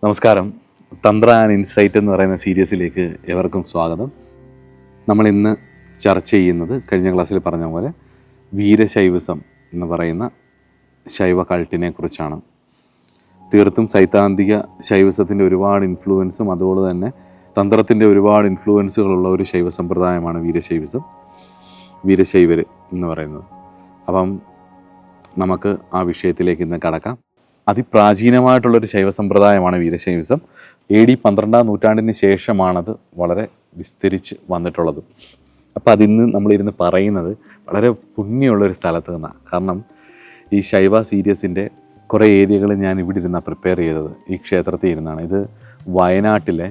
നമസ്കാരം. തന്ത്ര and insight എന്ന് പറയുന്ന സീരീസിലേക്ക് എവർക്കും സ്വാഗതം. നമ്മൾ ഇന്ന് ചർച്ച ചെയ്യുന്നത് കഴിഞ്ഞ ക്ലാസ്സിൽ പറഞ്ഞ പോലെ വീരശൈവിസം എന്ന് പറയുന്ന ശൈവ കൾട്ടിനെ കുറിച്ചാണ്. തീർത്തും സൈദ്ധാന്തിക ശൈവസത്തിൻ്റെ ഒരുപാട് ഇൻഫ്ലുവൻസും അതുപോലെ തന്നെ തന്ത്രത്തിൻ്റെ ഒരുപാട് ഇൻഫ്ലുവൻസുകളുള്ള ഒരു ശൈവ സമ്പ്രദായമാണ് വീരശൈവിസം, വീരശൈവർ എന്ന് പറയുന്നത്. അപ്പം നമുക്ക് ആ വിഷയത്തിലേക്ക് ഇന്ന് കടക്കാം. അതിപ്രാചീനമായിട്ടുള്ളൊരു ശൈവ സമ്പ്രദായമാണ് വീരശൈവിസം. AD 12-ാം നൂറ്റാണ്ടിന് ശേഷമാണത് വളരെ വിസ്തരിച്ച് വന്നിട്ടുള്ളത്. അപ്പോൾ അതിന്ന് നമ്മളിരുന്ന് പറയുന്നത് വളരെ പുണ്യമുള്ളൊരു സ്ഥലത്ത് നിന്നാണ്. കാരണം ഈ ശൈവ സീരീസിൻ്റെ കുറേ ഏരിയകൾ ഞാൻ ഇവിടെ ഇരുന്നാണ് പ്രിപ്പയർ ചെയ്തത്. ഈ ക്ഷേത്രത്തിൽ ഇരുന്നാണ്. ഇത് വയനാട്ടിലെ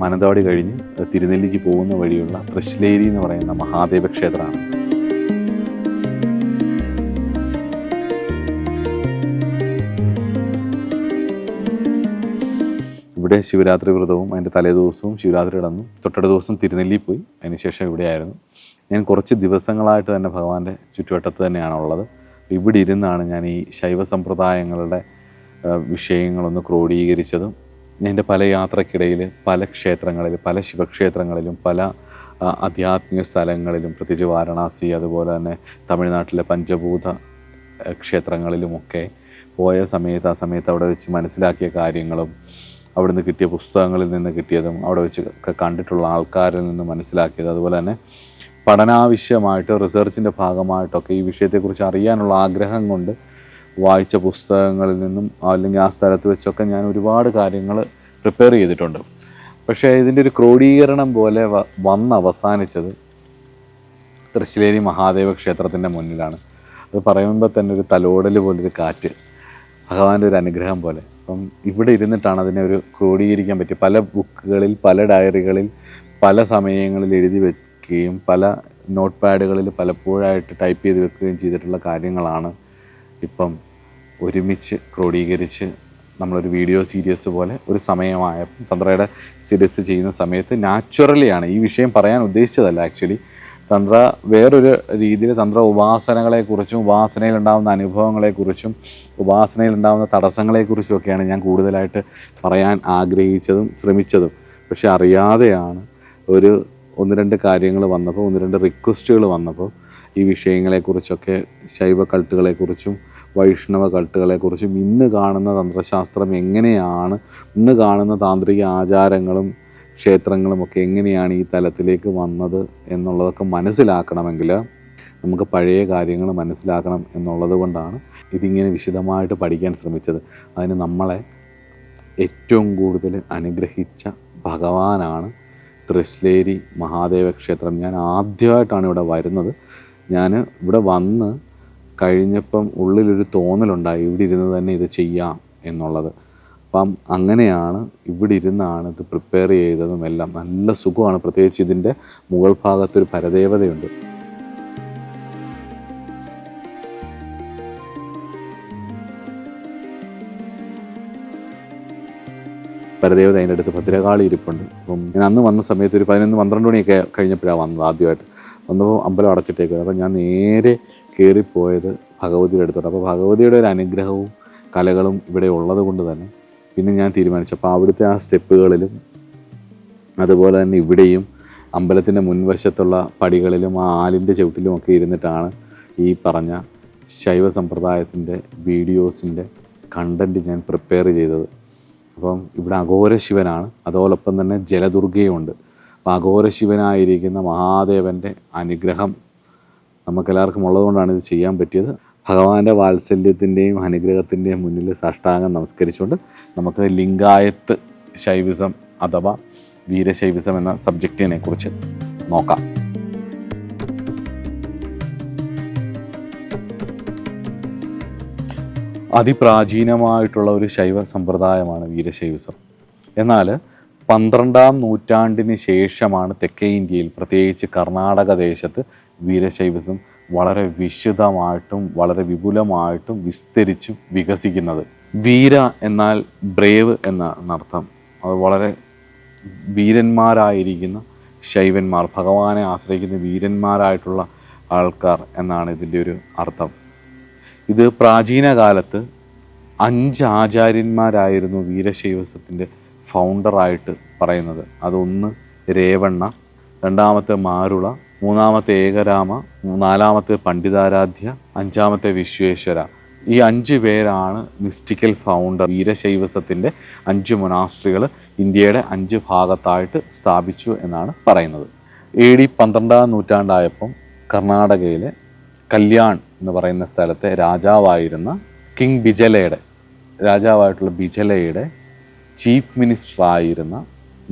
മാനന്തവാടി കഴിഞ്ഞ് തിരുനെല്ലിക്ക് പോകുന്ന വഴിയുള്ള തൃശ്ശേരി എന്ന് പറയുന്ന മഹാദേവ ക്ഷേത്രമാണ്. ഇവിടെ ശിവരാത്രി വ്രതവും അതിൻ്റെ തലേദിവസവും ശിവരാത്രി കിടന്നു. തൊട്ടടുത്ത ദിവസം തിരുനെല്ലി പോയി. അതിനുശേഷം ഇവിടെയായിരുന്നു. ഞാൻ കുറച്ച് ദിവസങ്ങളായിട്ട് തന്നെ ഭഗവാന്റെ ചുറ്റുവട്ടത്ത് തന്നെയാണ് ഉള്ളത്. ഇവിടെ ഇരുന്നാണ് ഞാൻ ഈ ശൈവ സമ്പ്രദായങ്ങളുടെ വിഷയങ്ങളൊന്ന് ക്രോഡീകരിച്ചതും എൻ്റെ പല യാത്രക്കിടയിൽ പല ക്ഷേത്രങ്ങളിലും പല ശിവക്ഷേത്രങ്ങളിലും പല ആധ്യാത്മിക സ്ഥലങ്ങളിലും, പ്രത്യേകിച്ച് വാരണാസി അതുപോലെ തന്നെ തമിഴ്നാട്ടിലെ പഞ്ചഭൂത ക്ഷേത്രങ്ങളിലുമൊക്കെ പോയ സമയത്ത് ആ സമയത്ത് അവിടെ വെച്ച് മനസ്സിലാക്കിയ കാര്യങ്ങളും അവിടുന്ന് കിട്ടിയ പുസ്തകങ്ങളിൽ നിന്ന് കിട്ടിയതും അവിടെ വെച്ച് കണ്ടിട്ടുള്ള ആൾക്കാരിൽ നിന്ന് മനസ്സിലാക്കിയത്, അതുപോലെ തന്നെ പഠനാവശ്യമായിട്ട് റിസർച്ചിൻ്റെ ഭാഗമായിട്ടൊക്കെ ഈ വിഷയത്തെക്കുറിച്ച് അറിയാനുള്ള ആഗ്രഹം കൊണ്ട് വായിച്ച പുസ്തകങ്ങളിൽ നിന്നും അല്ലെങ്കിൽ ആ സ്ഥലത്ത് വെച്ചൊക്കെ ഞാൻ ഒരുപാട് കാര്യങ്ങൾ പ്രിപ്പയർ ചെയ്തിട്ടുണ്ട്. പക്ഷേ ഇതിൻ്റെ ഒരു ക്രോഡീകരണം പോലെ അവസാനിച്ചത് തൃശ്ശേരി മഹാദേവ ക്ഷേത്രത്തിൻ്റെ മുന്നിലാണ്. അത് പറയുമ്പോൾ തന്നെ ഒരു തലോടൽ പോലൊരു കാറ്റ്, ഭഗവാന്റെ ഒരു അനുഗ്രഹം പോലെ. അപ്പം ഇവിടെ ഇരുന്നിട്ടാണ് അതിനെ ഒരു ക്രോഡീകരിക്കാൻ പറ്റിയ പല ബുക്കുകളിൽ പല ഡയറികളിൽ പല സമയങ്ങളിൽ എഴുതി വെക്കുകയും പല നോട്ട് പാഡുകളിൽ പലപ്പോഴായിട്ട് ടൈപ്പ് ചെയ്ത് വെക്കുകയും ചെയ്തിട്ടുള്ള കാര്യങ്ങളാണ് ഇപ്പം ഒരുമിച്ച് ക്രോഡീകരിച്ച് നമ്മളൊരു വീഡിയോ സീരീസ് പോലെ ഒരു സമയമായപ്പോൾ തന്ത്രയുടെ സീരീസ് ചെയ്യുന്ന സമയത്ത് നാച്ചുറലിയാണ് ഈ വിഷയം പറയാൻ ഉദ്ദേശിച്ചതല്ല. ആക്ച്വലി തന്ത്ര വേറൊരു രീതിയിൽ തന്ത്ര ഉപാസനകളെക്കുറിച്ചും ഉപാസനയിലുണ്ടാകുന്ന അനുഭവങ്ങളെക്കുറിച്ചും ഉപാസനയിലുണ്ടാകുന്ന തടസ്സങ്ങളെക്കുറിച്ചും ഒക്കെയാണ് ഞാൻ കൂടുതലായിട്ട് പറയാൻ ആഗ്രഹിച്ചതും ശ്രമിച്ചതും. പക്ഷെ അറിയാതെയാണ് ഒന്ന് രണ്ട് കാര്യങ്ങൾ വന്നപ്പോൾ, ഒന്ന് രണ്ട് റിക്വസ്റ്റുകൾ വന്നപ്പോൾ ഈ വിഷയങ്ങളെക്കുറിച്ചൊക്കെ ശൈവ കൾട്ടുകളെക്കുറിച്ചും വൈഷ്ണവ കൾട്ടുകളെക്കുറിച്ചും ഇന്ന് കാണുന്ന തന്ത്രശാസ്ത്രം എങ്ങനെയാണ്, ഇന്ന് കാണുന്ന താന്ത്രിക ആചാരങ്ങളും ക്ഷേത്രങ്ങളുമൊക്കെ എങ്ങനെയാണ് ഈ തലത്തിലേക്ക് വന്നത് എന്നുള്ളതൊക്കെ മനസ്സിലാക്കണമെങ്കിൽ നമുക്ക് പഴയ കാര്യങ്ങൾ മനസ്സിലാക്കണം എന്നുള്ളത് കൊണ്ടാണ് ഇതിങ്ങനെ വിശദമായിട്ട് പഠിക്കാൻ ശ്രമിച്ചത്. അതിന് നമ്മളെ ഏറ്റവും കൂടുതൽ അനുഗ്രഹിച്ച ഭഗവാനാണ് തൃശ്ശേരി മഹാദേവ ക്ഷേത്രം. ഞാൻ ആദ്യമായിട്ടാണ് ഇവിടെ വരുന്നത്. ഞാൻ ഇവിടെ വന്ന് കഴിഞ്ഞപ്പം ഉള്ളിലൊരു തോന്നലുണ്ടായി ഇവിടെ ഇരുന്ന് തന്നെ ഇത് ചെയ്യാം എന്നുള്ളത്. അപ്പം അങ്ങനെയാണ് ഇവിടെ ഇരുന്നാണ് ഇത് പ്രിപ്പയർ ചെയ്തതും എല്ലാം. നല്ല സുഖമാണ്. പ്രത്യേകിച്ച് ഇതിൻ്റെ മുകൾ ഭാഗത്തൊരു പരദേവതയുണ്ട്. പരദേവത അതിൻ്റെ അടുത്ത് ഭദ്രകാളി ഇരിപ്പുണ്ട്. അപ്പം ഞാൻ അന്ന് വന്ന സമയത്ത് ഒരു 11-12 മണിയൊക്കെ കഴിഞ്ഞപ്പോഴാണ് വന്നത്. ആദ്യമായിട്ട് വന്നപ്പോൾ അമ്പലം അടച്ചിട്ടേക്കുന്നത്. അപ്പം ഞാൻ നേരെ കയറിപ്പോയത് ഭഗവതിയുടെ അടുത്തോട്ട്. അപ്പോൾ ഭഗവതിയുടെ ഒരു അനുഗ്രഹവും കലകളും ഇവിടെ ഉള്ളത് കൊണ്ട് തന്നെ പിന്നെ ഞാൻ തീരുമാനിച്ചു. അപ്പോൾ അവിടുത്തെ ആ സ്റ്റെപ്പുകളിലും അതുപോലെ തന്നെ ഇവിടെയും അമ്പലത്തിൻ്റെ മുൻവശത്തുള്ള പടികളിലും ആ ആലിൻ്റെ ചവിട്ടിലുമൊക്കെ ഇരുന്നിട്ടാണ് ഈ പറഞ്ഞ ശൈവ സമ്പ്രദായത്തിൻ്റെ വീഡിയോസിൻ്റെ കണ്ടൻറ്റ് ഞാൻ പ്രിപ്പയർ ചെയ്തത്. അപ്പം ഇവിടെ അഘോര ശിവനാണ്, അതോടൊപ്പം തന്നെ ജലദുർഗയുമുണ്ട്. അപ്പോൾ അഘോര ശിവനായിരിക്കുന്ന മഹാദേവൻ്റെ അനുഗ്രഹം നമുക്കെല്ലാവർക്കും ഉള്ളതുകൊണ്ടാണ് ഇത് ചെയ്യാൻ പറ്റിയത്. ഭഗവാന്റെ വാത്സല്യത്തിൻ്റെയും അനുഗ്രഹത്തിൻ്റെയും മുന്നിൽ സാഷ്ടാംഗം നമസ്കരിച്ചുകൊണ്ട് നമുക്ക് ലിംഗായത്ത് ശൈവിസം അഥവാ വീരശൈവിസം എന്ന സബ്ജക്റ്റിനെ കുറിച്ച് നോക്കാം. അതിപ്രാചീനമായിട്ടുള്ള ഒരു ശൈവ സമ്പ്രദായമാണ് വീരശൈവിസം. എന്നാൽ 12-ാം നൂറ്റാണ്ടിന് ശേഷമാണ് തെക്കേ ഇന്ത്യയിൽ, പ്രത്യേകിച്ച് കർണാടക ദേശത്ത് വീരശൈവിസം വളരെ വിശദമായിട്ടും വളരെ വിപുലമായിട്ടും വിസ്തരിച്ചും വികസിക്കുന്നത്. വീര എന്നാൽ ബ്രേവ് എന്നാണ് അർത്ഥം. അത് വളരെ വീരന്മാരായിരിക്കുന്ന ശൈവന്മാർ, ഭഗവാനെ ആശ്രയിക്കുന്ന വീരന്മാരായിട്ടുള്ള ആൾക്കാർ എന്നാണ് ഇതിൻ്റെ ഒരു അർത്ഥം. ഇത് പ്രാചീന കാലത്ത് 5 ആചാര്യന്മാരായിരുന്നു വീരശൈവസത്തിൻ്റെ ഫൗണ്ടറായിട്ട് പറയുന്നത്. അതൊന്ന് രേവണ്ണ, രണ്ടാമത്തെ മാരുള, മൂന്നാമത്തെ ഏകരാമ, നാലാമത്തെ പണ്ഡിതാരാധ്യ, അഞ്ചാമത്തെ വിശ്വേശ്വര. ഈ 5 പേരാണ് മിസ്റ്റിക്കൽ ഫൗണ്ടർ. വീരശൈവസത്തിൻ്റെ 5 മൊനാസ്ട്രികൾ ഇന്ത്യയുടെ 5 ഭാഗത്തായിട്ട് സ്ഥാപിച്ചു എന്നാണ് പറയുന്നത്. AD 12-ാം നൂറ്റാണ്ടായപ്പം കർണാടകയിലെ കല്യാൺ എന്ന് പറയുന്ന സ്ഥലത്തെ രാജാവായിരുന്ന കിങ് ബിജലയുടെ ചീഫ് മിനിസ്റ്ററായിരുന്ന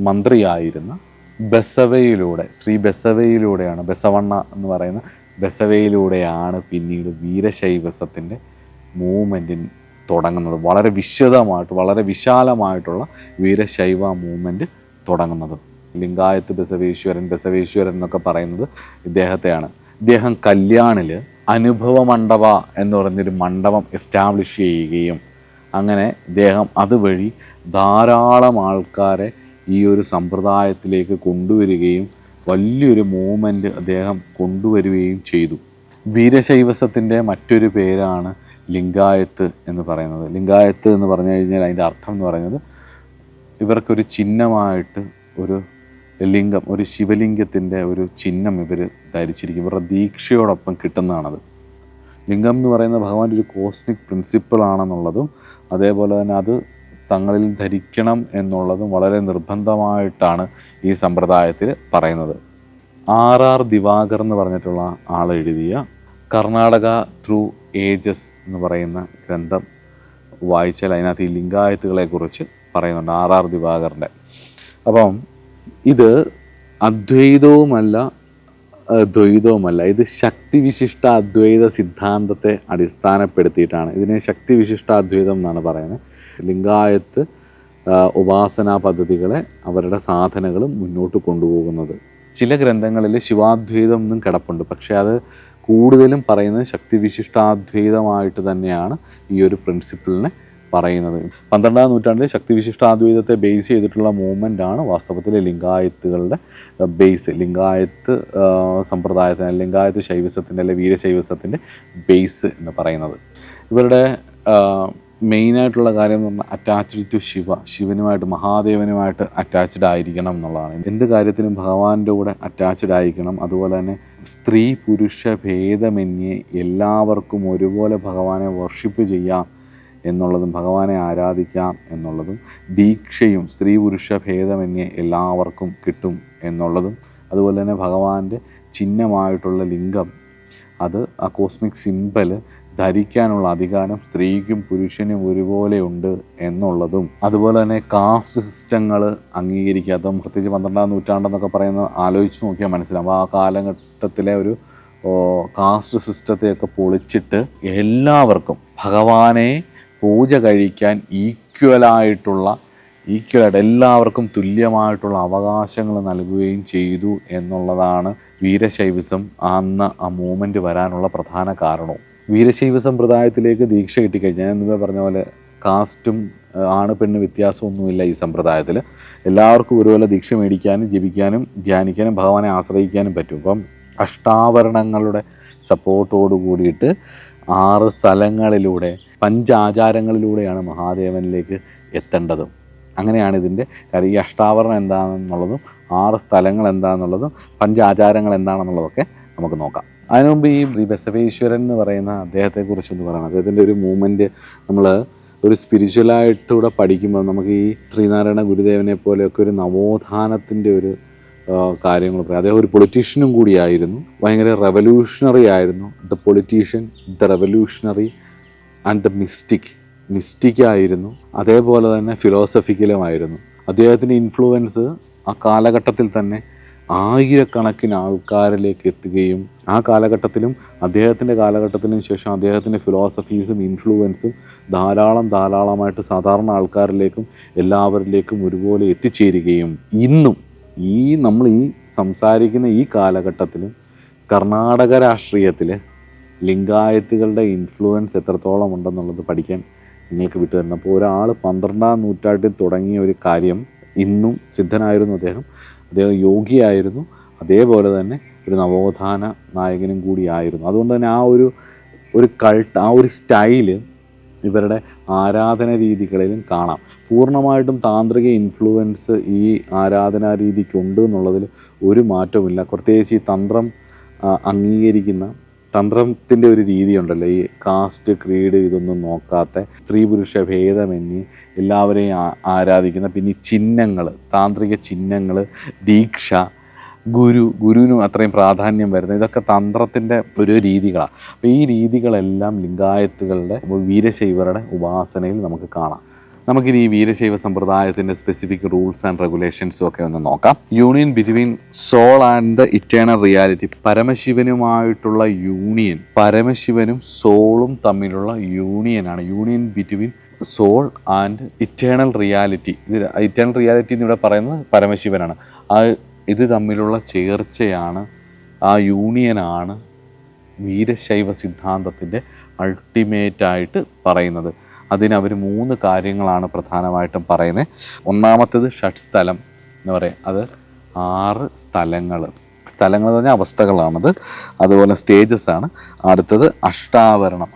മന്ത്രിയായിരുന്ന ബസവയിലൂടെ, ശ്രീ ബസവയിലൂടെയാണ്, ബസവണ്ണ എന്ന് പറയുന്ന ബസവയിലൂടെയാണ് പിന്നീട് വീരശൈവസത്തിൻ്റെ മൂവ്മെൻറ്റിന് തുടങ്ങുന്നത്. വളരെ വിശദമായിട്ട്, വളരെ വിശാലമായിട്ടുള്ള വീരശൈവ മൂവ്മെൻറ്റ് തുടങ്ങുന്നത്. ലിംഗായത്ത് ബസവേശ്വരൻ എന്നൊക്കെ പറയുന്നത് ഇദ്ദേഹത്തെയാണ്. ഇദ്ദേഹം കല്യാണിൽ അനുഭവ മണ്ഡപ എന്ന് പറഞ്ഞൊരു മണ്ഡപം എസ്റ്റാബ്ലിഷ് ചെയ്യുകയും അങ്ങനെ ഇദ്ദേഹം അതുവഴി ധാരാളം ആൾക്കാരെ ഈ ഒരു സമ്പ്രദായത്തിലേക്ക് കൊണ്ടുവരികയും വലിയൊരു മൂവ്മെൻറ്റ് അദ്ദേഹം കൊണ്ടുവരികയും ചെയ്തു. വീരശൈവസത്തിൻ്റെ മറ്റൊരു പേരാണ് ലിംഗായത്ത് എന്ന് പറയുന്നത്. ലിംഗായത്ത് എന്ന് പറഞ്ഞു കഴിഞ്ഞാൽ അതിൻ്റെ അർത്ഥം എന്ന് പറയുന്നത് ഇവർക്കൊരു ചിഹ്നമായിട്ട് ഒരു ലിംഗം, ഒരു ശിവലിംഗത്തിൻ്റെ ഒരു ചിഹ്നം ഇവർ ധരിച്ചിരിക്കും. ഇവരുടെ ദീക്ഷയോടൊപ്പം കിട്ടുന്നതാണത്. ലിംഗം എന്ന് പറയുന്നത് ഭഗവാന്റെ ഒരു കോസ്മിക് പ്രിൻസിപ്പിളാണെന്നുള്ളതും അതേപോലെ തന്നെ അത് തങ്ങളിൽ ധരിക്കണം എന്നുള്ളതും വളരെ നിർബന്ധമായിട്ടാണ് ഈ സമ്പ്രദായത്തിൽ പറയുന്നത്. RR ദിവാകർ എന്ന് പറഞ്ഞിട്ടുള്ള ആൾ എഴുതിയ കർണാടക ത്രൂ ഏജസ് എന്ന് പറയുന്ന ഗ്രന്ഥം വായിച്ചാൽ അതിനകത്ത് ഈ ലിംഗായത്തുകളെക്കുറിച്ച് പറയുന്നുണ്ട്, RR ദിവാകറിൻ്റെ. അപ്പം ഇത് അദ്വൈതവുമല്ല ദ്വൈതവുമല്ല, ഇത് ശക്തിവിശിഷ്ട അദ്വൈത സിദ്ധാന്തത്തെ അടിസ്ഥാനപ്പെടുത്തിയിട്ടാണ്. ഇതിനെ ശക്തിവിശിഷ്ടാദ്വൈതം എന്നാണ് പറയുന്നത്. ലിംഗായത്ത് ഉപാസനാ പദ്ധതികളെ, അവരുടെ സാധനകളും മുന്നോട്ട് കൊണ്ടുപോകുന്നത്. ചില ഗ്രന്ഥങ്ങളിൽ ശിവാദ്വൈതം എന്നും കിടപ്പുണ്ട്, പക്ഷേ അത് കൂടുതലും പറയുന്നത് ശക്തിവിശിഷ്ടാദ്വൈതമായിട്ട് തന്നെയാണ് ഈ ഒരു പ്രിൻസിപ്പിളിനെ പറയുന്നത്. 12-ാം നൂറ്റാണ്ടിൽ ശക്തിവിശിഷ്ടാദ്വൈതത്തെ ബേസ് ചെയ്തിട്ടുള്ള മൂവ്മെൻ്റാണ് വാസ്തവത്തിൽ ലിംഗായത്തുകളുടെ ബേസ്. ലിംഗായത്ത് സമ്പ്രദായത്തിന്, ലിംഗായത്ത് ശൈവസത്തിൻ്റെ അല്ലെങ്കിൽ വീരശൈവസത്തിൻ്റെ ബേസ് എന്ന് പറയുന്നത്. ഇവരുടെ മെയിനായിട്ടുള്ള കാര്യം എന്ന് പറഞ്ഞാൽ അറ്റാച്ച്ഡ് ടു ശിവനുമായിട്ട്, മഹാദേവനുമായിട്ട് അറ്റാച്ച്ഡ് ആയിരിക്കണം എന്നുള്ളതാണ്. എന്ത് കാര്യത്തിനും ഭഗവാന്റെ കൂടെ അറ്റാച്ച്ഡ് ആയിരിക്കണം. അതുപോലെ തന്നെ സ്ത്രീ പുരുഷ ഭേദമന്യേ എല്ലാവർക്കും ഒരുപോലെ ഭഗവാനെ വർഷിപ്പ് ചെയ്യാം എന്നുള്ളതും ഭഗവാനെ ആരാധിക്കാം എന്നുള്ളതും, ദീക്ഷയും സ്ത്രീ പുരുഷ ഭേദമന്യേ എല്ലാവർക്കും കിട്ടും എന്നുള്ളതും, അതുപോലെ തന്നെ ഭഗവാന്റെ ചിഹ്നമായിട്ടുള്ള ലിംഗം, അത് ആ കോസ്മിക് സിമ്പൽ ധരിക്കാനുള്ള അധികാരം സ്ത്രീക്കും പുരുഷനും ഒരുപോലെ ഉണ്ട് എന്നുള്ളതും, അതുപോലെ തന്നെ കാസ്റ്റ് സിസ്റ്റങ്ങൾ അംഗീകരിക്കാത്തതും, പ്രത്യേകിച്ച് 12-ാം നൂറ്റാണ്ടെന്നൊക്കെ പറയുന്നത് ആലോചിച്ച് നോക്കിയാൽ മനസ്സിലാവും. ആ കാലഘട്ടത്തിലെ ഒരു കാസ്റ്റ് സിസ്റ്റത്തെയൊക്കെ പൊളിച്ചിട്ട് എല്ലാവർക്കും ഭഗവാനെ പൂജ കഴിക്കാൻ ഈക്വലായിട്ട് എല്ലാവർക്കും തുല്യമായിട്ടുള്ള അവകാശങ്ങൾ നൽകുകയും ചെയ്തു എന്നുള്ളതാണ് വീരശൈവിസം അന്ന് ആ മൂവ്മെൻറ്റ് വരാനുള്ള പ്രധാന കാരണവും. വീരശൈവ സമ്പ്രദായത്തിലേക്ക് ദീക്ഷ കിട്ടിക്കഴിഞ്ഞാൽ, ഞാൻ മുമ്പേ പറഞ്ഞ പോലെ കാസ്റ്റും ആണ് പെണ്ണ് വ്യത്യാസമൊന്നുമില്ല ഈ സമ്പ്രദായത്തിൽ. എല്ലാവർക്കും ഒരുപോലെ ദീക്ഷ മേടിക്കാനും ജപിക്കാനും ധ്യാനിക്കാനും ഭഗവാനെ ആശ്രയിക്കാനും പറ്റും. അപ്പം അഷ്ടാവരണങ്ങളുടെ സപ്പോർട്ടോട് കൂടിയിട്ട് 6 സ്ഥലങ്ങളിലൂടെ, 5 ആചാരങ്ങളിലൂടെയാണ് മഹാദേവനിലേക്ക് എത്തേണ്ടതും. അങ്ങനെയാണ് ഇതിൻ്റെ കാര്യം. ഈ അഷ്ടാവരണം എന്താണെന്നുള്ളതും 6 സ്ഥലങ്ങൾ എന്താണെന്നുള്ളതും 5 ആചാരങ്ങൾ എന്താണെന്നുള്ളതൊക്കെ നമുക്ക് നോക്കാം. അതിനു മുമ്പ് ഈ ബസവേശ്വരൻ എന്ന് പറയുന്ന അദ്ദേഹത്തെക്കുറിച്ചൊന്ന് പറയണം. അദ്ദേഹത്തിൻ്റെ ഒരു മൂവ്മെൻറ്റ് നമ്മൾ ഒരു സ്പിരിച്വലായിട്ടൂടെ പഠിക്കുമ്പോൾ നമുക്ക് ഈ ശ്രീനാരായണ ഗുരുദേവനെ പോലെയൊക്കെ ഒരു നവോത്ഥാനത്തിൻ്റെ ഒരു കാര്യങ്ങൾ പറയാം. അദ്ദേഹം ഒരു പൊളിറ്റീഷ്യനും കൂടിയായിരുന്നു, ഭയങ്കര റെവല്യൂഷണറി ആയിരുന്നു. The politician, the revolutionary and the മിസ്റ്റിക്കായിരുന്നു. അതേപോലെ തന്നെ ഫിലോസഫിക്കലുമായിരുന്നു. അദ്ദേഹത്തിൻ്റെ ഇൻഫ്ലുവൻസ് ആ കാലഘട്ടത്തിൽ തന്നെ ആയിരക്കണക്കിന് ആൾക്കാരിലേക്ക് എത്തുകയും ആ കാലഘട്ടത്തിലും അദ്ദേഹത്തിൻ്റെ കാലഘട്ടത്തിനും ശേഷം അദ്ദേഹത്തിൻ്റെ ഫിലോസഫീസും ഇൻഫ്ലുവൻസും ധാരാളമായിട്ട് സാധാരണ ആൾക്കാരിലേക്കും എല്ലാവരിലേക്കും ഒരുപോലെ എത്തിച്ചേരുകയും ഇന്നും നമ്മൾ ഈ സംസാരിക്കുന്ന ഈ കാലഘട്ടത്തിലും കർണാടക രാഷ്ട്രീയത്തിൽ ലിംഗായത്തുകളുടെ ഇൻഫ്ലുവൻസ് എത്രത്തോളം ഉണ്ടെന്നുള്ളത് പഠിക്കാൻ നിങ്ങൾക്ക് വിട്ടുതരണം. അപ്പോൾ ഒരാൾ 12-ാം നൂറ്റാണ്ടിൽ തുടങ്ങിയ ഒരു കാര്യം ഇന്നും സിദ്ധനായിരുന്നു. അദ്ദേഹം യോഗിയായിരുന്നു, അതേപോലെ തന്നെ ഒരു നവോത്ഥാന നായകനും കൂടിയായിരുന്നു. അതുകൊണ്ട് തന്നെ ആ ഒരു കൾട്ട്, ആ ഒരു സ്റ്റൈല് ഇവരുടെ ആരാധന രീതികളിലും കാണാം. പൂർണ്ണമായിട്ടും താന്ത്രിക ഇൻഫ്ലുവൻസ് ഈ ആരാധനാ രീതിക്കുണ്ട് എന്നുള്ളതിൽ ഒരു മാറ്റവുമില്ല. പ്രത്യേകിച്ച് ഈ തന്ത്രം അംഗീകരിക്കുന്ന തന്ത്രത്തിൻ്റെ ഒരു രീതിയുണ്ടല്ലോ, ഈ കാസ്റ്റ് ക്രീഡ് ഇതൊന്നും നോക്കാത്ത സ്ത്രീ പുരുഷ ഭേദമന്യേ എല്ലാവരെയും ആരാധിക്കുന്ന, പിന്നെ ഈ ചിഹ്നങ്ങൾ, താന്ത്രിക ചിഹ്നങ്ങൾ, ദീക്ഷ, ഗുരുവിനും അത്രയും പ്രാധാന്യം വരുന്നത്, ഇതൊക്കെ തന്ത്രത്തിൻ്റെ ഒരു രീതികളാണ്. അപ്പോൾ ഈ രീതികളെല്ലാം ലിംഗായത്തുകളുടെ വീരശൈവരുടെ ഉപാസനയിൽ നമുക്ക് കാണാം. നമുക്കിനി ഈ വീരശൈവ സമ്പ്രദായത്തിൻ്റെ സ്പെസിഫിക് റൂൾസ് ആൻഡ് റെഗുലേഷൻസും ഒക്കെ ഒന്ന് നോക്കാം. Union between soul and the eternal reality. പരമശിവനുമായിട്ടുള്ള യൂണിയൻ, പരമശിവനും സോളും തമ്മിലുള്ള യൂണിയനാണ്. Union between soul and eternal reality. ഇത് ഇറ്റേണൽ റിയാലിറ്റി എന്നിവിടെ പറയുന്നത് പരമശിവനാണ്. ഇത് തമ്മിലുള്ള ചേർച്ചയാണ്, ആ യൂണിയനാണ് വീരശൈവ സിദ്ധാന്തത്തിൻ്റെ അൾട്ടിമേറ്റായിട്ട് പറയുന്നത്. അതിനവർ 3 കാര്യങ്ങളാണ് പ്രധാനമായിട്ടും പറയുന്നത്. ഒന്നാമത്തേത് ഷഡ്സ്ഥലം എന്ന് പറയും. അത് 6 സ്ഥലങ്ങൾ എന്ന് പറഞ്ഞാൽ അവസ്ഥകളാണത്, അതുപോലെ സ്റ്റേജസ് ആണ്. അടുത്തത് അഷ്ടാവരണം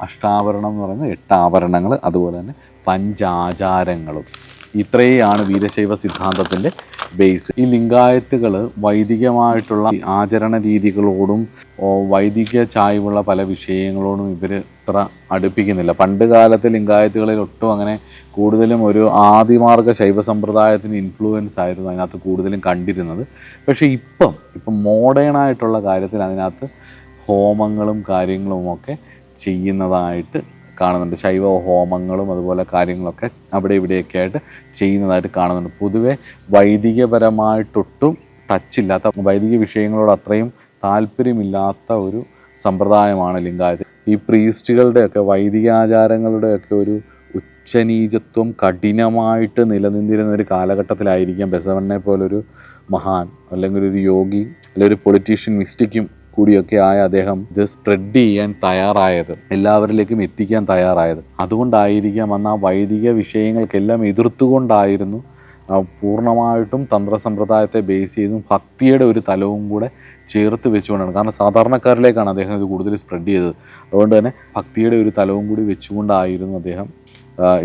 എന്ന് പറയുന്നത് 8 ആവരണങ്ങൾ, അതുപോലെ തന്നെ പഞ്ചാചാരങ്ങളും. ഇത്രയാണ് വീരശൈവ സിദ്ധാന്തത്തിൻ്റെ ബേസ്. ഈ ലിംഗായത്തുകൾ വൈദികമായിട്ടുള്ള ആചരണ രീതികളോടും വൈദിക ചായ്വുള്ള പല വിഷയങ്ങളോടും ഇവർ ഇത്ര അടുപ്പിക്കുന്നില്ല. പണ്ട് കാലത്ത് ലിംഗായത്തുകളിൽ ഒട്ടും അങ്ങനെ കൂടുതലും ഒരു ആദിമാർഗ ശൈവ സമ്പ്രദായത്തിന് ഇൻഫ്ലുവൻസ് ആയിരുന്നു അതിനകത്ത് കൂടുതലും കണ്ടിരുന്നത്. പക്ഷേ ഇപ്പം മോഡേണായിട്ടുള്ള കാര്യത്തിൽ അതിനകത്ത് ഹോമങ്ങളും കാര്യങ്ങളുമൊക്കെ ചെയ്യുന്നതായിട്ട് കാണുന്നുണ്ട്. ശൈവ ഹോമങ്ങളും അതുപോലെ കാര്യങ്ങളൊക്കെ അവിടെ ഇവിടെയൊക്കെ ആയിട്ട് ചെയ്യുന്നതായിട്ട് കാണുന്നുണ്ട്. പൊതുവെ വൈദികപരമായിട്ടൊട്ടും ടച്ചില്ലാത്ത, വൈദിക വിഷയങ്ങളോട് അത്രയും താല്പര്യമില്ലാത്ത ഒരു സമ്പ്രദായമാണ് ലിംഗായത്ത്. ഈ പ്രീസ്റ്റുകളുടെയൊക്കെ വൈദികാചാരങ്ങളുടെയൊക്കെ ഒരു ഉച്ചനീചത്വം കഠിനമായിട്ട് നിലനിന്നിരുന്ന ഒരു കാലഘട്ടത്തിലായിരിക്കാം ബസവണ്ണനെ പോലൊരു മഹാൻ, അല്ലെങ്കിൽ ഒരു യോഗി, അല്ലെങ്കിൽ ഒരു പൊളിറ്റീഷ്യൻ മിസ്റ്റിക്കും കൂടിയൊക്കെ ആയ അദ്ദേഹം ഇത് സ്പ്രെഡ് ചെയ്യാൻ തയ്യാറായത്, എല്ലാവരിലേക്കും എത്തിക്കാൻ തയ്യാറായത്. അതുകൊണ്ടായിരിക്കാം അന്ന് ആ വൈദിക വിഷയങ്ങൾക്കെല്ലാം എതിർത്തുകൊണ്ടായിരുന്നു പൂർണ്ണമായിട്ടും തന്ത്രസമ്പ്രദായത്തെ ബേസ് ചെയ്തും ഭക്തിയുടെ ഒരു തലവും കൂടെ ചേർത്ത് വെച്ചുകൊണ്ടാണ്. കാരണം സാധാരണക്കാരിലേക്കാണ് അദ്ദേഹം ഇത് കൂടുതൽ സ്പ്രെഡ് ചെയ്തത്. അതുകൊണ്ട് തന്നെ ഭക്തിയുടെ ഒരു തലവും കൂടി വെച്ചുകൊണ്ടായിരുന്നു അദ്ദേഹം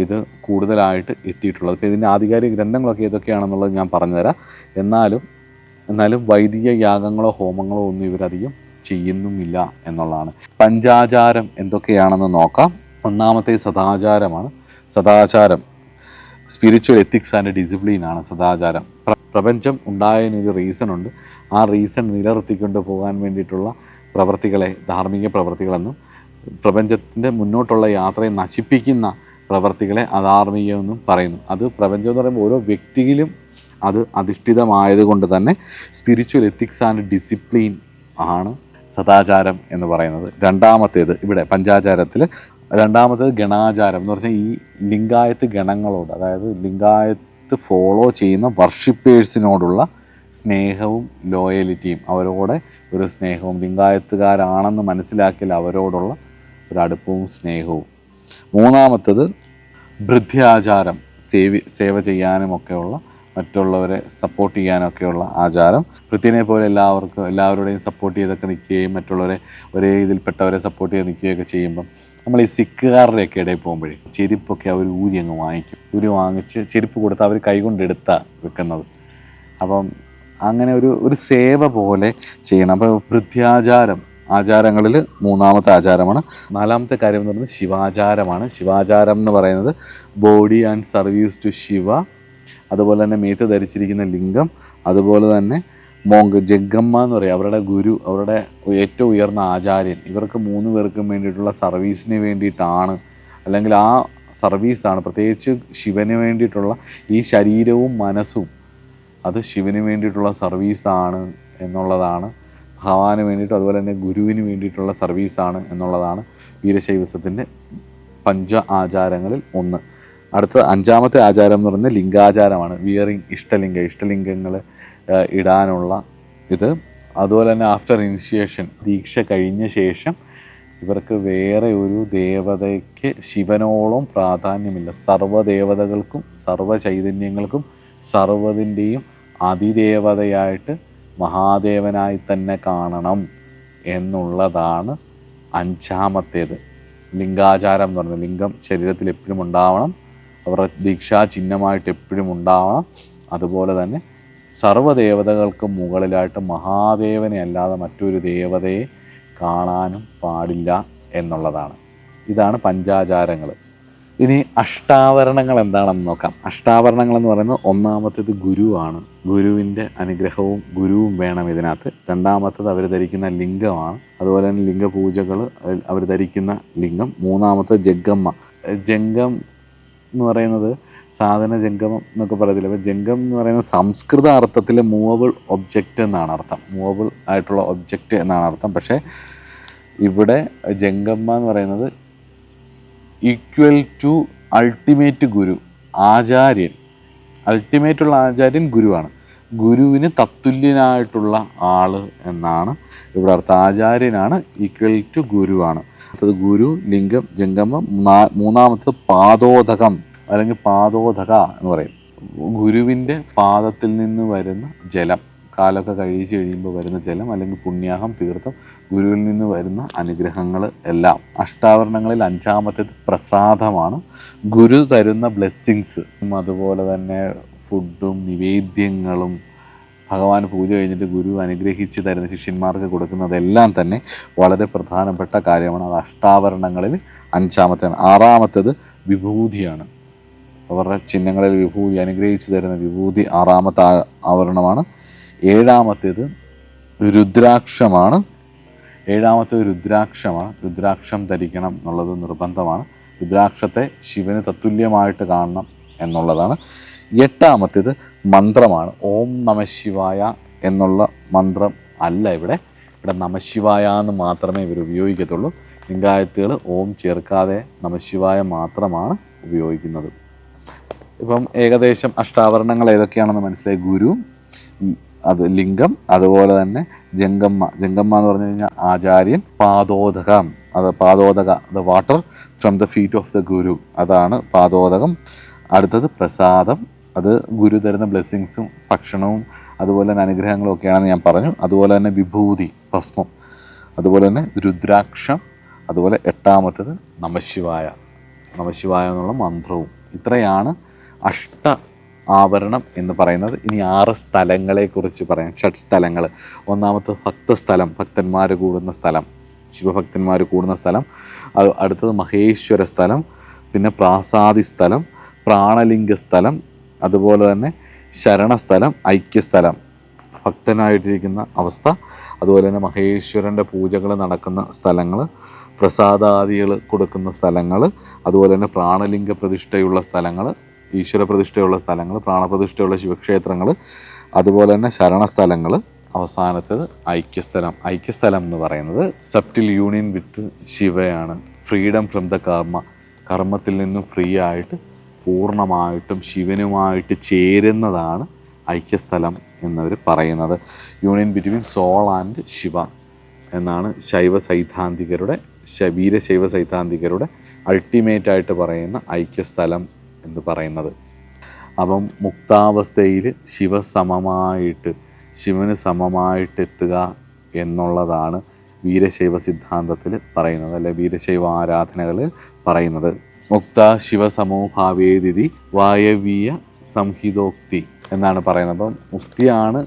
ഇത് കൂടുതലായിട്ട് എത്തിയിട്ടുള്ളത്. ഇപ്പോൾ ഇതിൻ്റെ ആധികാരിക ഗ്രന്ഥങ്ങളൊക്കെ ഏതൊക്കെയാണെന്നുള്ളത് ഞാൻ പറഞ്ഞുതരാം. എന്നാലും വൈദിക യാഗങ്ങളോ ഹോമങ്ങളോ ഒന്നും ഇവരധികം ചെയ്യുന്നുമില്ല എന്നുള്ളതാണ്. പഞ്ചാചാരം എന്തൊക്കെയാണെന്ന് നോക്കാം. ഒന്നാമത്തെ സദാചാരമാണ്. സദാചാരം സ്പിരിച്വൽ എത്തിക്സ് ആൻഡ് ഡിസിപ്ലിനാണ് സദാചാരം. പ്രപഞ്ചം ഉണ്ടായതിനൊരു റീസണുണ്ട്. ആ റീസൺ നിലനിർത്തിക്കൊണ്ട് പോകാൻ വേണ്ടിയിട്ടുള്ള പ്രവൃത്തികളെ ധാർമ്മിക പ്രവൃത്തികളെന്നും, പ്രപഞ്ചത്തിൻ്റെ മുന്നോട്ടുള്ള യാത്രയെ നശിപ്പിക്കുന്ന പ്രവൃത്തികളെ അധാർമികമെന്നും പറയുന്നു. അത് പ്രപഞ്ചം എന്ന് പറയുമ്പോൾ ഓരോ വ്യക്തിയിലും അത് അധിഷ്ഠിതമായതുകൊണ്ട് തന്നെ സ്പിരിച്വൽ എത്തിക്സ് ആൻഡ് ഡിസിപ്ലിൻ ആണ് സദാചാരം എന്ന് പറയുന്നത്. രണ്ടാമത്തേത് ഇവിടെ പഞ്ചാചാരത്തിൽ രണ്ടാമത്തേത് ഗണാചാരം എന്ന് പറഞ്ഞാൽ ഈ ലിംഗായത്ത് ഗണങ്ങളോട്, അതായത് ലിംഗായത്ത് ഫോളോ ചെയ്യുന്ന വർഷിപ്പേഴ്സിനോടുള്ള സ്നേഹവും ലോയലിറ്റിയും, അവരോടെ ഒരു സ്നേഹവും, ലിംഗായത്തുകാരാണെന്ന് മനസ്സിലാക്കിയാൽ അവരോടുള്ള ഒരു അടുപ്പവും സ്നേഹവും. മൂന്നാമത്തേത് ഭൃത്യാചാരം, സേവ ചെയ്യാനുമൊക്കെയുള്ള, മറ്റുള്ളവരെ സപ്പോർട്ട് ചെയ്യാനൊക്കെയുള്ള ആചാരം. ഭൃത്യനെ പോലെ എല്ലാവരുടെയും സപ്പോർട്ട് ചെയ്തൊക്കെ നിൽക്കുകയും മറ്റുള്ളവരെ ഒരേ ഇതിൽപ്പെട്ടവരെ സപ്പോർട്ട് ചെയ്ത് നിൽക്കുകയൊക്കെ ചെയ്യുമ്പം നമ്മൾ ഈ സിഖുകാരുടെയൊക്കെ ഇടയിൽ പോകുമ്പോഴേ ചെരുപ്പൊക്കെ അവർ അങ്ങ് വാങ്ങിക്കും. വാങ്ങിച്ച് ചെരുപ്പ് കൊടുത്ത് അവർ കൈകൊണ്ടെടുത്താണ് വെക്കുന്നത്. അപ്പം അങ്ങനെ ഒരു സേവ പോലെ ചെയ്യണം. അപ്പോൾ ഭൃത്യാചാരം ആചാരങ്ങളിൽ മൂന്നാമത്തെ ആചാരമാണ്. നാലാമത്തെ കാര്യം എന്ന് പറയുന്നത് ശിവാചാരമാണ്. ശിവാചാരം എന്ന് പറയുന്നത് body and service to Shiva, അതുപോലെ തന്നെ മേത്ത് ധരിച്ചിരിക്കുന്ന ലിംഗം, അതുപോലെ തന്നെ മോങ്ക് ജഗ്ഗമ്മ എന്ന് പറയും, അവരുടെ ഗുരു, അവരുടെ ഏറ്റവും ഉയർന്ന ആചാര്യൻ, ഇവർക്ക് 3 പേർക്കും വേണ്ടിയിട്ടുള്ള സർവീസിന് വേണ്ടിയിട്ടാണ്, അല്ലെങ്കിൽ ആ സർവീസാണ് പ്രത്യേകിച്ച് ശിവന് വേണ്ടിയിട്ടുള്ള ഈ ശരീരവും മനസ്സും അത് ശിവന് വേണ്ടിയിട്ടുള്ള സർവീസാണ് എന്നുള്ളതാണ്. ഭഗവാന് വേണ്ടിയിട്ടും അതുപോലെ തന്നെ ഗുരുവിന് വേണ്ടിയിട്ടുള്ള സർവീസാണ് എന്നുള്ളതാണ് വീരശൈവസത്തിൻ്റെ പഞ്ച ആചാരങ്ങളിൽ ഒന്ന്. അടുത്ത 5ാമത്തെ ആചാരം എന്ന് പറയുന്നത് ലിംഗാചാരമാണ്. വിയറിങ് ഇഷ്ടലിംഗങ്ങൾ ഇടാനുള്ള ഇത്. അതുപോലെ തന്നെ ആഫ്റ്റർ ഇനിഷ്യേഷൻ, ദീക്ഷ കഴിഞ്ഞ ശേഷം ഇവർക്ക് വേറെ ഒരു ദേവതയ്ക്ക് ശിവനോളം പ്രാധാന്യമില്ല. സർവ്വദേവതകൾക്കും സർവ്വചൈതന്യങ്ങൾക്കും സർവ്വതിൻ്റെയും അതിദേവതയായിട്ട് മഹാദേവനായി തന്നെ കാണണം എന്നുള്ളതാണ് 5ാമത്തേത്. ലിംഗാചാരം എന്ന് പറയുന്നത് ലിംഗം ശരീരത്തിൽ എപ്പോഴും ഉണ്ടാവണം, അവരുടെ ദീക്ഷാ ചിഹ്നമായിട്ട് എപ്പോഴും ഉണ്ടാവണം. അതുപോലെ തന്നെ സർവ്വദേവതകൾക്ക് മുകളിലായിട്ട് മഹാദേവനെ അല്ലാതെ മറ്റൊരു ദേവതയെ കാണാനും പാടില്ല എന്നുള്ളതാണ്. ഇതാണ് പഞ്ചാചാരങ്ങൾ. ഇനി അഷ്ടാവരണങ്ങൾ എന്താണെന്ന് നോക്കാം. അഷ്ടാവരണങ്ങൾ എന്ന് പറയുന്നത് ഒന്നാമത്തേത് ഗുരുവാണ്. ഗുരുവിൻ്റെ അനുഗ്രഹവും ഗുരുവും വേണം ഇതിനകത്ത്. രണ്ടാമത്തേത് അവർ ധരിക്കുന്ന ലിംഗമാണ്, അതുപോലെ തന്നെ ലിംഗപൂജകൾ, അവർ ധരിക്കുന്ന ലിംഗം. മൂന്നാമത്തേത് ജംഗമ്മ. ജംഗം എന്ന് പറയുന്നത് സാധന ജംഗമം എന്നൊക്കെ പറയത്തില്ല. അപ്പോൾ ജംഗം എന്ന് പറയുന്നത് സംസ്കൃത അർത്ഥത്തിൽ മൂവബിൾ ഒബ്ജക്റ്റ് എന്നാണ് അർത്ഥം, മൂവബിൾ ആയിട്ടുള്ള ഒബ്ജക്റ്റ് എന്നാണ് അർത്ഥം. പക്ഷേ ഇവിടെ ജംഗമ്മ എന്ന് പറയുന്നത് ഈക്വൽ ടു അൾട്ടിമേറ്റ് ഗുരു, ആചാര്യൻ. അൾട്ടിമേറ്റുള്ള ആചാര്യൻ ഗുരുവാണ്. ഗുരുവിന് തത്തുല്യനായിട്ടുള്ള ആൾ എന്നാണ് ഇവിടെ അർത്ഥം. ആചാര്യനാണ് ഈക്വൽ ടു ഗുരുവാണ്. അടുത്തത് ഗുരു, ലിംഗം, ജംഗമം. മൂന്നാമത്തത് പാദോദകം അല്ലെങ്കിൽ പാദോദക എന്ന് പറയും. ഗുരുവിൻ്റെ പാദത്തിൽ നിന്ന് വരുന്ന ജലം, കാലൊക്കെ കഴിച്ച് കഴിയുമ്പോൾ വരുന്ന ജലം അല്ലെങ്കിൽ പുണ്യാഹം, തീർത്ഥം, ഗുരുവിൽ നിന്ന് വരുന്ന അനുഗ്രഹങ്ങൾ എല്ലാം. അഷ്ടാവരണങ്ങളിൽ അഞ്ചാമത്തേത് പ്രസാദമാണ്. ഗുരു തരുന്ന ബ്ലെസ്സിങ്സ്, അതുപോലെ തന്നെ ഫുഡും നിവേദ്യങ്ങളും, ഭഗവാൻ പൂജ കഴിഞ്ഞിട്ട് ഗുരു അനുഗ്രഹിച്ച് തരുന്ന ശിഷ്യന്മാർക്ക് കൊടുക്കുന്നതെല്ലാം തന്നെ വളരെ പ്രധാനപ്പെട്ട കാര്യമാണ്. അത് അഷ്ടാവരണങ്ങളിൽ അഞ്ചാമത്തേതാണ്. ആറാമത്തേത് വിഭൂതിയാണ്. അവരുടെ ചിഹ്നങ്ങളിൽ വിഭൂതി, അനുഗ്രഹിച്ച് തരുന്ന വിഭൂതി ആറാമത്തെ ആവരണമാണ്. ഏഴാമത്തേത് രുദ്രാക്ഷമാണ്. രുദ്രാക്ഷം ധരിക്കണം എന്നുള്ളത് നിർബന്ധമാണ്. രുദ്രാക്ഷത്തെ ശിവന് തത്തുല്യമായിട്ട് കാണണം എന്നുള്ളതാണ്. എട്ടാമത്തേത് മന്ത്രമാണ്. ഓം നമഃശിവായ എന്നുള്ള മന്ത്രം അല്ല ഇവിടെ നമഃശിവായ എന്ന് മാത്രമേ ഇവർ ഉപയോഗിക്കത്തുള്ളൂ. ലിംഗായത്തുകൾ ഓം ചേർക്കാതെ നമഃശിവായ മാത്രമാണ് ഉപയോഗിക്കുന്നത്. ഇപ്പം ഏകദേശം അഷ്ടാവരണങ്ങൾ ഏതൊക്കെയാണെന്ന് മനസ്സിലായി. ഗുരു, അത് ലിംഗം, അതുപോലെ തന്നെ ജംഗമ്മ എന്ന് പറഞ്ഞു കഴിഞ്ഞാൽ ആചാര്യൻ. പാദോദകം, അത് water from the feet of the guru, അതാണ് പാദോദകം. അടുത്തത് പ്രസാദം, അത് ഗുരു തരുന്ന ബ്ലെസ്സിങ്സും ഭക്ഷണവും അതുപോലെ തന്നെ അനുഗ്രഹങ്ങളും ഒക്കെയാണെന്ന് ഞാൻ പറഞ്ഞു. അതുപോലെ തന്നെ വിഭൂതി, ഭസ്മം, അതുപോലെ തന്നെ രുദ്രാക്ഷം, അതുപോലെ എട്ടാമത്തേത് നമഃശിവായ എന്നുള്ള മന്ത്രവും. ഇത്രയാണ് അഷ്ട ആവരണം എന്ന് പറയുന്നത്. ഇനി 6 സ്ഥലങ്ങളെക്കുറിച്ച് പറയാം. ഷഡ്സ്ഥലങ്ങൾ. ഒന്നാമത്തെ ഭക്തസ്ഥലം, ഭക്തന്മാർ കൂടുന്ന സ്ഥലം, ശിവഭക്തന്മാർ കൂടുന്ന സ്ഥലം. അടുത്തത് മഹേശ്വര സ്ഥലം, പിന്നെ പ്രാസാദി സ്ഥലം, പ്രാണലിംഗ സ്ഥലം, അതുപോലെ തന്നെ ശരണസ്ഥലം, ഐക്യസ്ഥലം, ഭക്തനായിട്ടിരിക്കുന്ന അവസ്ഥ. അതുപോലെ തന്നെ മഹേശ്വരൻ്റെ പൂജകൾ നടക്കുന്ന സ്ഥലങ്ങൾ, പ്രസാദാദികൾ കൊടുക്കുന്ന സ്ഥലങ്ങൾ, അതുപോലെ തന്നെ പ്രാണലിംഗ പ്രതിഷ്ഠയുള്ള സ്ഥലങ്ങൾ, ഈശ്വര പ്രതിഷ്ഠയുള്ള സ്ഥലങ്ങൾ, പ്രാണപ്രതിഷ്ഠയുള്ള ശിവക്ഷേത്രങ്ങൾ, അതുപോലെ തന്നെ ശരണസ്ഥലങ്ങൾ. അവസാനത്തേത് ഐക്യസ്ഥലം എന്ന് പറയുന്നത് സബ്റ്റിൽ യൂണിയൻ വിത്ത് ശിവയാണ്. ഫ്രീഡം ഫ്രം ദ കർമ്മത്തിൽ നിന്നും ഫ്രീ ആയിട്ട് പൂർണ്ണമായിട്ടും ശിവനുമായിട്ട് ചേരുന്നതാണ് ഐക്യസ്ഥലം എന്നവർ പറയുന്നത്. Union between soul and Shiva എന്നാണ് വീരശൈവ സൈദ്ധാന്തികരുടെ അൾട്ടിമേറ്റായിട്ട് പറയുന്ന ഐക്യസ്ഥലം എന്ന് പറയുന്നത്. അപ്പം മുക്താവസ്ഥയിൽ ശിവന് സമമായിട്ടെത്തുക എന്നുള്ളതാണ് വീരശൈവ സിദ്ധാന്തത്തിൽ പറയുന്നത്, അല്ലെ വീരശൈവ ആരാധനകളിൽ പറയുന്നത്. മുക്ത ശിവസമോഭാവേദിതി വായവീയ സംഹിതോക്തി എന്നാണ് പറയുന്നത്. അപ്പം മുക്തിയാണ്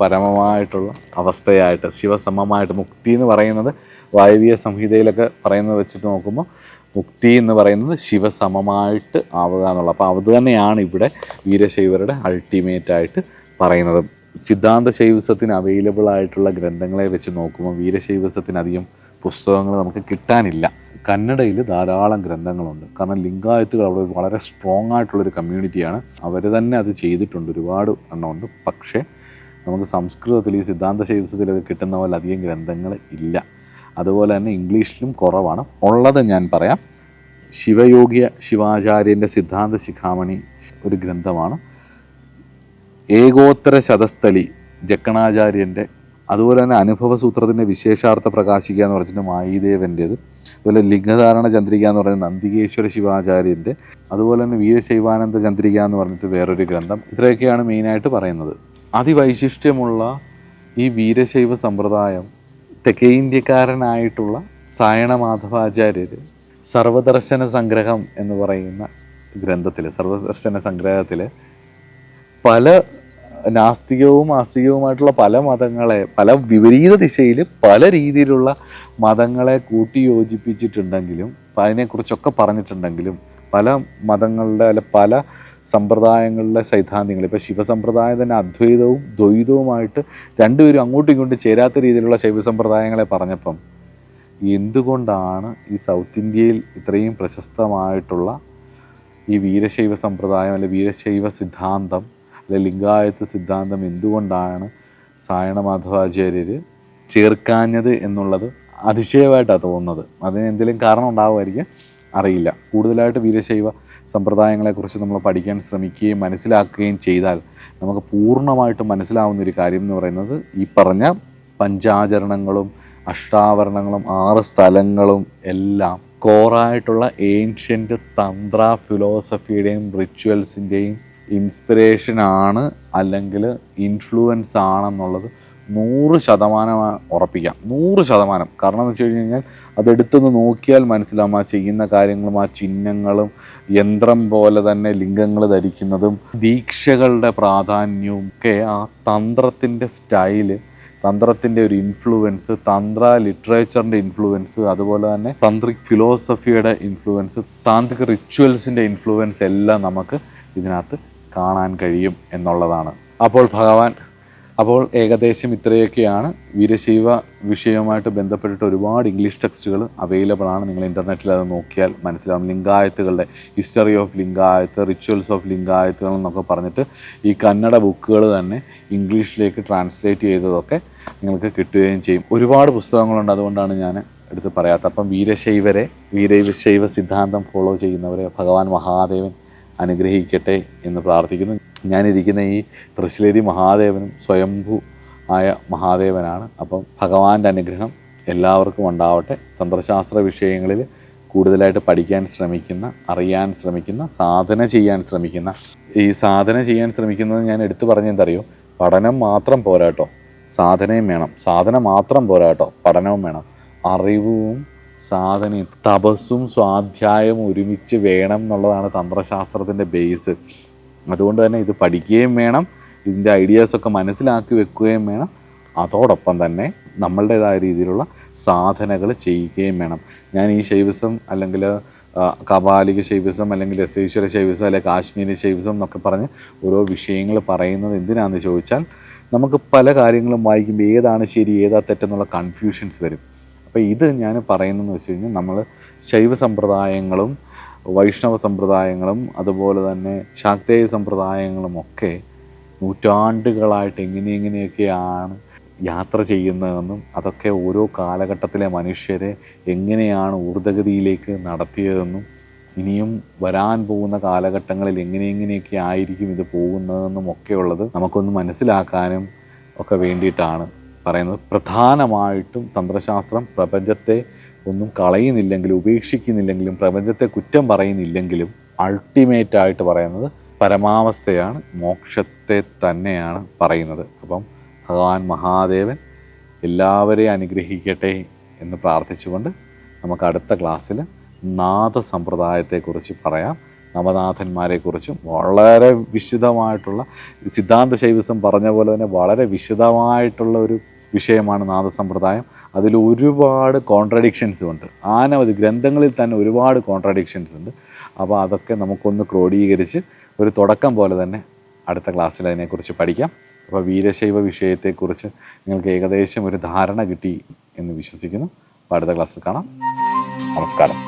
പരമമായിട്ടുള്ള അവസ്ഥയായിട്ട്, ശിവസമമായിട്ട്. മുക്തി എന്ന് പറയുന്നത് വായവീയ സംഹിതയിലൊക്കെ പറയുന്നത് വെച്ചിട്ട് നോക്കുമ്പോൾ മുക്തി എന്ന് പറയുന്നത് ശിവസമമായിട്ട് ആവുക എന്നുള്ള. അപ്പോൾ അത് തന്നെയാണ് ഇവിടെ വീരശൈവരുടെ അൾട്ടിമേറ്റായിട്ട് പറയുന്നത്. സിദ്ധാന്ത ശൈവസത്തിന് അവൈലബിൾ ആയിട്ടുള്ള ഗ്രന്ഥങ്ങളെ വെച്ച് നോക്കുമ്പോൾ വീരശൈവസത്തിന് അധികം പുസ്തകങ്ങൾ നമുക്ക് കിട്ടാനില്ല. കന്നഡയിൽ ധാരാളം ഗ്രന്ഥങ്ങളുണ്ട്. കാരണം ലിംഗായത്തുകൾ അവിടെ വളരെ സ്ട്രോങ് ആയിട്ടുള്ളൊരു കമ്മ്യൂണിറ്റിയാണ്. അവർ തന്നെ അത് ചെയ്തിട്ടുണ്ട്, ഒരുപാട് എണ്ണമുണ്ട്. പക്ഷേ നമുക്ക് സംസ്കൃതത്തിൽ ഈ സിദ്ധാന്ത ശൈവസത്തിലൊക്കെ കിട്ടുന്ന പോലെ അധികം ഗ്രന്ഥങ്ങൾ ഇല്ല. അതുപോലെ തന്നെ ഇംഗ്ലീഷിലും കുറവാണ്. ഉള്ളത് ഞാൻ പറയാം. ശിവാചാര്യൻ്റെ സിദ്ധാന്ത ശിഖാമണി ഒരു ഗ്രന്ഥമാണ്. ഏകോത്തര ശതസ്ഥലി ജക്കണാചാര്യൻ്റെ, അതുപോലെ തന്നെ അനുഭവസൂത്രത്തിൻ്റെ വിശേഷാർത്ഥ പ്രകാശിക്കുക എന്ന് പറഞ്ഞിട്ട് മായിദേവൻ്റേത്, അതുപോലെ ലിംഗധാരണ ചന്ദ്രിക എന്ന് പറയുന്നത് നന്ദികേശ്വര ശിവാചാര്യൻ്റെ, അതുപോലെ തന്നെ വീരശൈവാനന്ദ ചന്ദ്രിക എന്ന് പറഞ്ഞിട്ട് വേറൊരു ഗ്രന്ഥം. ഇത്രയൊക്കെയാണ് മെയിനായിട്ട് പറയുന്നത്. അതിവൈശിഷ്ട്യമുള്ള ഈ വീരശൈവ സമ്പ്രദായം തെക്കേ ഇന്ത്യക്കാരനായിട്ടുള്ള സായണ മാധവാചാര്യർ സർവദർശന സംഗ്രഹം എന്ന് പറയുന്ന ഗ്രന്ഥത്തിൽ, സർവദർശന സംഗ്രഹത്തിൽ പല നാസ്തികവും ആസ്തികവുമായിട്ടുള്ള പല മതങ്ങളെ, പല വിപരീത ദിശയിൽ പല രീതിയിലുള്ള മതങ്ങളെ കൂട്ടിയോജിപ്പിച്ചിട്ടുണ്ടെങ്കിലും അതിനെക്കുറിച്ചൊക്കെ പറഞ്ഞിട്ടുണ്ടെങ്കിലും പല മതങ്ങളുടെ അല്ല പല സമ്പ്രദായങ്ങളിലെ സൈദ്ധാന്തികൾ, ഇപ്പോൾ ശിവസമ്പ്രദായം തന്നെ അദ്വൈതവും ദ്വൈതവുമായിട്ട് രണ്ടുപേരും അങ്ങോട്ടും ഇങ്ങോട്ടും ചേരാത്ത രീതിയിലുള്ള ശൈവസമ്പ്രദായങ്ങളെ പറഞ്ഞപ്പം എന്തുകൊണ്ടാണ് ഈ സൗത്ത് ഇന്ത്യയിൽ ഇത്രയും പ്രശസ്തമായിട്ടുള്ള ഈ വീരശൈവ സമ്പ്രദായം അല്ലെ വീരശൈവ സിദ്ധാന്തം അല്ലെ ലിംഗായത്ത് സിദ്ധാന്തം എന്തുകൊണ്ടാണ് സായണ മാധവാചാര്യർ ചേർക്കാഞ്ഞത് എന്നുള്ളത് അതിശയമായിട്ടാണ് തോന്നുന്നത്. അതിന് എന്തെങ്കിലും കാരണം ഉണ്ടാവുമായിരിക്കും, അറിയില്ല. കൂടുതലായിട്ട് വീരശൈവ സമ്പ്രദായങ്ങളെക്കുറിച്ച് നമ്മൾ പഠിക്കാൻ ശ്രമിക്കുകയും മനസ്സിലാക്കുകയും ചെയ്താൽ നമുക്ക് പൂർണ്ണമായിട്ടും മനസ്സിലാവുന്നൊരു കാര്യം എന്ന് പറയുന്നത് ഈ പറഞ്ഞ പഞ്ചാചരണങ്ങളും അഷ്ടാവരണങ്ങളും 6 സ്ഥലങ്ങളും എല്ലാം കോറായിട്ടുള്ള ഏൻഷ്യൻ്റ് തന്ത്ര ഫിലോസഫിയുടെയും റിച്വൽസിൻ്റെയും ഇൻസ്പിറേഷനാണ് അല്ലെങ്കിൽ ഇൻഫ്ലുവൻസ് ആണെന്നുള്ളത് 100% ഉറപ്പിക്കാം. 100%. കാരണം എന്ന് വെച്ച് കഴിഞ്ഞ് കഴിഞ്ഞാൽ അതെടുത്തൊന്ന് നോക്കിയാൽ മനസ്സിലാവും ആ ചെയ്യുന്ന കാര്യങ്ങളും ആ ചിഹ്നങ്ങളും യന്ത്രം പോലെ തന്നെ ലിംഗങ്ങൾ ധരിക്കുന്നതും ദീക്ഷകളുടെ പ്രാധാന്യവും ഒക്കെ ആ തന്ത്രത്തിൻ്റെ സ്റ്റൈല്, തന്ത്രത്തിൻ്റെ ഒരു ഇൻഫ്ലുവൻസ്, തന്ത്ര ലിറ്ററേച്ചറിൻ്റെ ഇൻഫ്ലുവൻസ്, അതുപോലെ തന്നെ തന്ത്രിക് ഫിലോസഫിയുടെ ഇൻഫ്ലുവൻസ്, താന്ത്രിക റിച്വൽസിൻ്റെ ഇൻഫ്ലുവൻസ് എല്ലാം നമുക്ക് ഇതിനകത്ത് കാണാൻ കഴിയും എന്നുള്ളതാണ്. അപ്പോൾ ഏകദേശം ഇത്രയൊക്കെയാണ്. വീരശൈവ വിഷയവുമായിട്ട് ബന്ധപ്പെട്ടിട്ട് ഒരുപാട് ഇംഗ്ലീഷ് ടെക്സ്റ്റുകൾ അവൈലബിൾ ആണ്. നിങ്ങൾ ഇൻ്റർനെറ്റിൽ അത് നോക്കിയാൽ മനസ്സിലാവും. ലിംഗായത്തുകളുടെ history of Lingayat, rituals of ലിംഗായത്തുകൾ എന്നൊക്കെ പറഞ്ഞിട്ട് ഈ കന്നഡ ബുക്കുകൾ തന്നെ ഇംഗ്ലീഷിലേക്ക് ട്രാൻസ്ലേറ്റ് ചെയ്തതൊക്കെ നിങ്ങൾക്ക് കിട്ടുകയും ചെയ്യും. ഒരുപാട് പുസ്തകങ്ങളുണ്ട്, അതുകൊണ്ടാണ് ഞാൻ എടുത്ത് പറയാത്തത്. അപ്പം വീരശൈവ സിദ്ധാന്തം ഫോളോ ചെയ്യുന്നവരെ ഭഗവാൻ മഹാദേവൻ അനുഗ്രഹിക്കട്ടെ എന്ന് പ്രാർത്ഥിക്കുന്നു. ഞാനിരിക്കുന്ന ഈ തൃശ്ശിലേരി മഹാദേവനും സ്വയംഭൂ ആയ മഹാദേവനാണ്. അപ്പം ഭഗവാന്റെ അനുഗ്രഹം എല്ലാവർക്കും ഉണ്ടാവട്ടെ. തന്ത്രശാസ്ത്ര വിഷയങ്ങളിൽ കൂടുതലായിട്ട് പഠിക്കാൻ ശ്രമിക്കുന്ന, അറിയാൻ ശ്രമിക്കുന്ന, സാധന ചെയ്യാൻ ശ്രമിക്കുന്നത് ഞാൻ എടുത്തു പറഞ്ഞെന്തറിയോ, പഠനം മാത്രം പോരാട്ടോ, സാധനയും വേണം. സാധന മാത്രം പോരാട്ടോ, പഠനവും വേണം. അറിവും സാധനയും തപസ്സും സ്വാധ്യായവും ഒരുമിച്ച് വേണം എന്നുള്ളതാണ് തന്ത്രശാസ്ത്രത്തിൻ്റെ ബേസ്. അതുകൊണ്ട് തന്നെ ഇത് പഠിക്കുകയും വേണം, ഇതിൻ്റെ ഐഡിയാസൊക്കെ മനസ്സിലാക്കി വെക്കുകയും വേണം. അതോടൊപ്പം തന്നെ നമ്മളുടേതായ രീതിയിലുള്ള സാധനകൾ ചെയ്യുകയും വേണം. ഞാൻ ഈ ശൈവിസം അല്ലെങ്കിൽ കപാലിക ശൈവിസം അല്ലെങ്കിൽ രസേശ്വര ശൈവിസം അല്ലെങ്കിൽ കാശ്മീരി ശൈവിസം എന്നൊക്കെ പറഞ്ഞ് ഓരോ വിഷയങ്ങൾ പറയുന്നത് എന്തിനാണെന്ന് ചോദിച്ചാൽ നമുക്ക് പല കാര്യങ്ങളും വായിക്കുമ്പോൾ ഏതാണ് ശരി ഏതാ തെറ്റെന്നുള്ള കൺഫ്യൂഷൻസ് വരും. അപ്പോൾ ഇത് ഞാൻ പറയുന്നതെന്ന് വെച്ച് കഴിഞ്ഞാൽ നമ്മൾ ശൈവ സമ്പ്രദായങ്ങളും വൈഷ്ണവ സമ്പ്രദായങ്ങളും അതുപോലെ തന്നെ ശാക്തേയ സമ്പ്രദായങ്ങളുമൊക്കെ നൂറ്റാണ്ടുകളായിട്ട് എങ്ങനെയൊക്കെയാണ് യാത്ര ചെയ്യുന്നതെന്നും അതൊക്കെ ഓരോ കാലഘട്ടത്തിലെ മനുഷ്യരെ എങ്ങനെയാണ് ഊർധഗതിയിലേക്ക് നടത്തിയതെന്നും ഇനിയും വരാൻ പോകുന്ന കാലഘട്ടങ്ങളിൽ എങ്ങനെയൊക്കെ ആയിരിക്കും ഇത് പോകുന്നതെന്നും ഒക്കെ ഉള്ളത് നമുക്കൊന്ന് മനസ്സിലാക്കാനും ഒക്കെ വേണ്ടിയിട്ടാണ് പറയുന്നത്. പ്രധാനമായിട്ടും തന്ത്രശാസ്ത്രം പ്രപഞ്ചത്തെ ഒന്നും കളയുന്നില്ലെങ്കിലും ഉപേക്ഷിക്കുന്നില്ലെങ്കിലും പ്രപഞ്ചത്തെ കുറ്റം പറയുന്നില്ലെങ്കിലും അൾട്ടിമേറ്റായിട്ട് പറയുന്നത് പരമാവസ്ഥയാണ്, മോക്ഷത്തെ തന്നെയാണ് പറയുന്നത്. അപ്പം ഭഗവാൻ മഹാദേവൻ എല്ലാവരെയും അനുഗ്രഹിക്കട്ടെ എന്ന് പ്രാർത്ഥിച്ചുകൊണ്ട് നമുക്ക് അടുത്ത ക്ലാസ്സിൽ നാദസമ്പ്രദായത്തെക്കുറിച്ച് പറയാം. നവനാഥന്മാരെക്കുറിച്ചും വളരെ വിശദമായിട്ടുള്ള സിദ്ധാന്ത ശൈവിസം പറഞ്ഞ പോലെ തന്നെ വളരെ വിശദമായിട്ടുള്ള ഒരു വിഷയമാണ് നാദസമ്പ്രദായം. അതിൽ ഒരുപാട് കോൺട്രഡിക്ഷൻസും ഉണ്ട്. അനവധി ഗ്രന്ഥങ്ങളിൽ തന്നെ ഒരുപാട് കോൺട്രഡിക്ഷൻസ് ഉണ്ട്. അപ്പോൾ അതൊക്കെ നമുക്കൊന്ന് ക്രോഡീകരിച്ച് ഒരു തുടക്കം പോലെ തന്നെ അടുത്ത ക്ലാസ്സിൽ അതിനെക്കുറിച്ച് പഠിക്കാം. അപ്പോൾ വീരശൈവ വിഷയത്തെക്കുറിച്ച് നിങ്ങൾക്ക് ഏകദേശം ഒരു ധാരണ കിട്ടി എന്ന് വിശ്വസിക്കുന്നു. അപ്പോൾ അടുത്ത ക്ലാസ്സിൽ കാണാം. നമസ്കാരം.